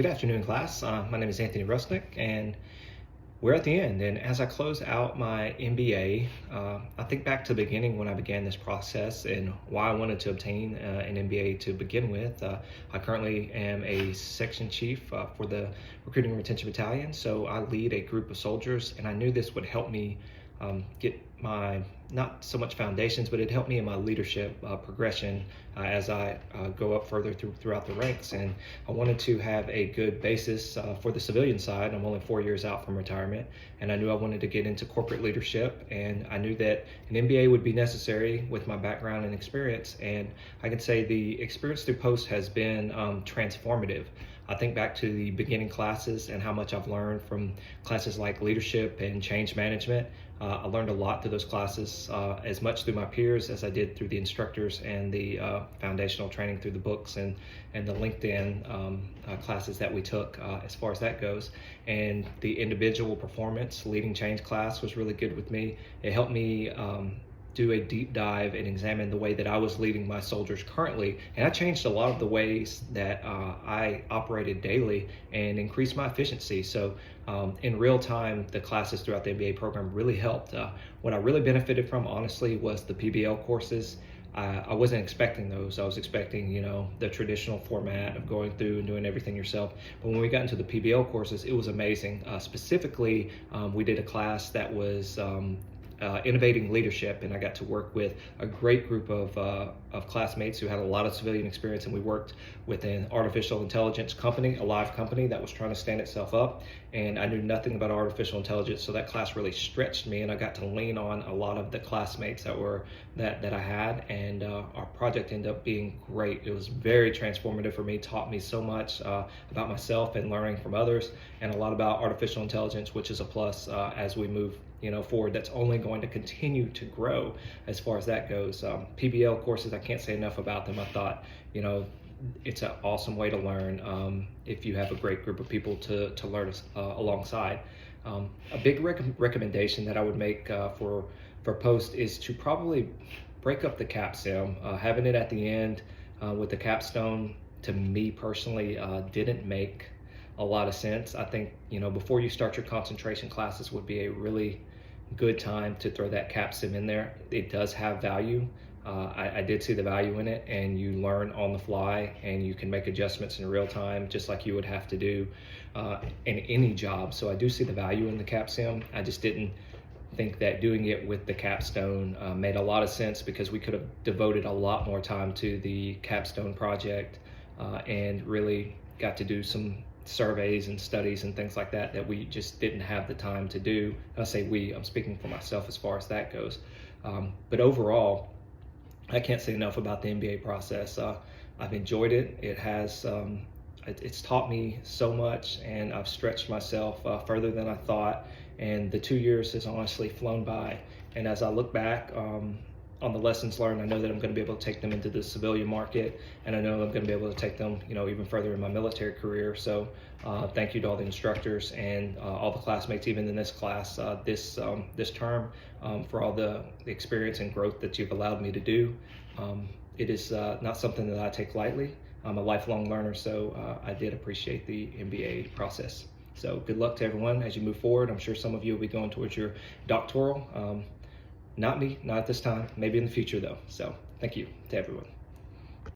Good afternoon, class. My name is Anthony Rusnak, and we're at the end. And as I close out my MBA, I think back to the beginning when I began this process and why I wanted to obtain an MBA to begin with. I currently am a section chief for the Recruiting and Retention Battalion, so I lead a group of soldiers, and I knew this would help me get my, not so much foundations, but it helped me in my leadership progression as I go up further throughout the ranks. And I wanted to have a good basis for the civilian side. I'm only 4 years out from retirement, and I knew I wanted to get into corporate leadership, and I knew that an MBA would be necessary with my background and experience. And I can say the experience through Post has been transformative. I think back to the beginning classes and how much I've learned from classes like leadership and change management. I learned a lot through those classes, as much through my peers as I did through the instructors and the foundational training through the books and the LinkedIn classes that we took as far as that goes. And the individual performance leading change class was really good with me. It helped me do a deep dive and examine the way that I was leading my soldiers currently. And I changed a lot of the ways that I operated daily and increased my efficiency. So in real time, the classes throughout the MBA program really helped. What I really benefited from, honestly, was the PBL courses. I wasn't expecting those. I was expecting, the traditional format of going through and doing everything yourself. But when we got into the PBL courses, it was amazing. Specifically, we did a class that was innovating leadership, and I got to work with a great group of classmates who had a lot of civilian experience, and we worked with an artificial intelligence company, a live company that was trying to stand itself up, and I knew nothing about artificial intelligence, so that class really stretched me, and I got to lean on a lot of the classmates that I had, and our project ended up being great. It was very transformative for me, taught me so much about myself and learning from others, and a lot about artificial intelligence, which is a plus as we move forward. That's only going to continue to grow as far as that goes. PBL courses, I can't say enough about them. I thought, it's an awesome way to learn if you have a great group of people to learn alongside. A big recommendation that I would make for Post is to probably break up the CapSim. Having it at the end with the capstone, to me personally, didn't make a lot of sense. I think, before you start your concentration classes would be a really good time to throw that CapSim in there. It does have value. I did see the value in it, and you learn on the fly, and you can make adjustments in real time, just like you would have to do in any job. So I do see the value in the CapSim. I just didn't think that doing it with the capstone made a lot of sense, because we could have devoted a lot more time to the capstone project and really got to do some surveys and studies and things like that we just didn't have the time to do. I say we, I'm speaking for myself as far as that goes. But overall, I can't say enough about the MBA process. I've enjoyed it. It has, it's taught me so much, and I've stretched myself further than I thought. And the 2 years has honestly flown by. And as I look back on the lessons learned, I know that I'm going to be able to take them into the civilian market, and I know I'm going to be able to take them, even further in my military career. So thank you to all the instructors and all the classmates, even in this class, this term, for all the experience and growth that you've allowed me to do. It is not something that I take lightly. I'm a lifelong learner, so I did appreciate the MBA process. So good luck to everyone as you move forward. I'm sure some of you will be going towards your doctoral. Not me, not at this time, maybe in the future though. So thank you to everyone.